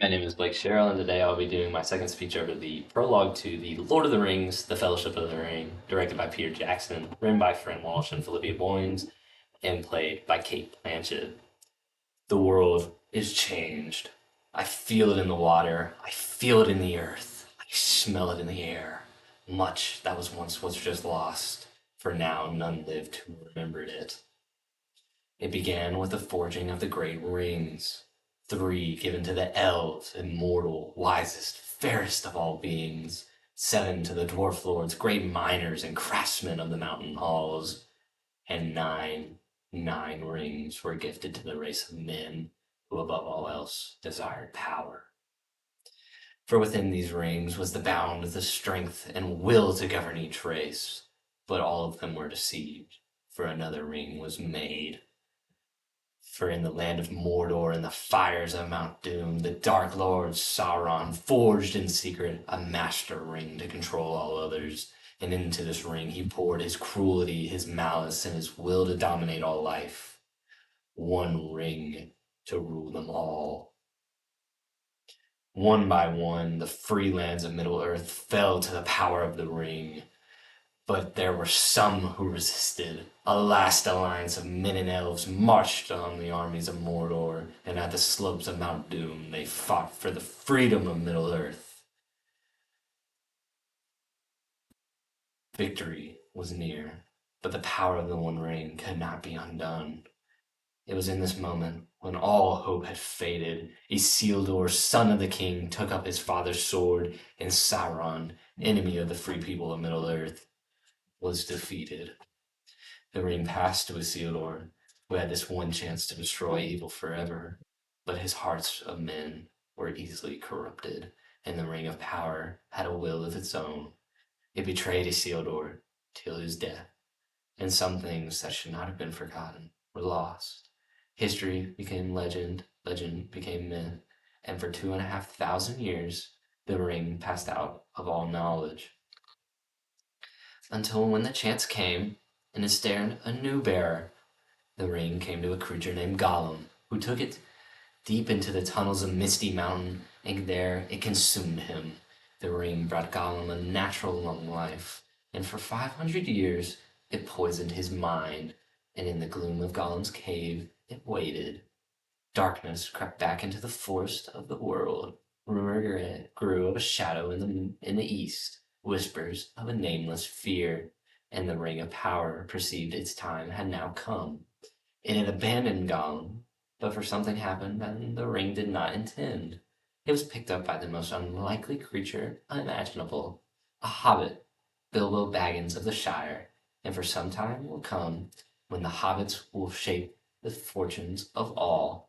My name is Blake Sherrill, and today I'll be doing my second speech over the prologue to The Lord of the Rings, The Fellowship of the Ring, directed by Peter Jackson, written by Fran Walsh and Philippa Boyens, and played by Kate Blanchett. The world is changed. I feel it in the water. I feel it in the earth. I smell it in the air. Much that was once was just lost, for now none lived who remembered it. It began with the forging of the great rings, three given to the elves, immortal, wisest, fairest of all beings, seven to the dwarf lords, great miners and craftsmen of the mountain halls, and nine rings were gifted to the race of men who above all else desired power. For within these rings was the bound, the strength, and will to govern each race, but all of them were deceived, for another ring was made. For in the land of Mordor, in the fires of Mount Doom, the Dark Lord Sauron forged in secret a master ring to control all others, and into this ring he poured his cruelty, his malice, and his will to dominate all life. One ring to rule them all. One by one, the free lands of Middle-earth fell to the power of the ring. But there were some who resisted. A last alliance of men and elves marched on the armies of Mordor, and at the slopes of Mount Doom they fought for the freedom of Middle-earth. Victory was near, but the power of the One Ring could not be undone. It was in this moment, when all hope had faded, Isildur, son of the king, took up his father's sword, and Sauron, enemy of the free people of Middle-earth, was defeated. The ring passed to Isildur, who had this one chance to destroy evil forever. But his hearts of men were easily corrupted, and the ring of power had a will of its own. It betrayed Isildur till his death, and some things that should not have been forgotten were lost. History became legend, legend became myth, and for 2,500 years the ring passed out of all knowledge. Until when the chance came, and instead a new bearer, the ring came to a creature named Gollum, who took it deep into the tunnels of Misty Mountain, and there it consumed him. The ring brought Gollum a natural long life, and for 500 years it poisoned his mind, and in the gloom of Gollum's cave it waited. Darkness crept back into the forest of the world. Rumor grew of a shadow in the east, whispers of a nameless fear, and the ring of power perceived its time had now come. It had abandoned Gollum, but for something happened that the ring did not intend. It was picked up by the most unlikely creature imaginable, a hobbit, Bilbo Baggins of the Shire, and for some time will come when the hobbits will shape the fortunes of all.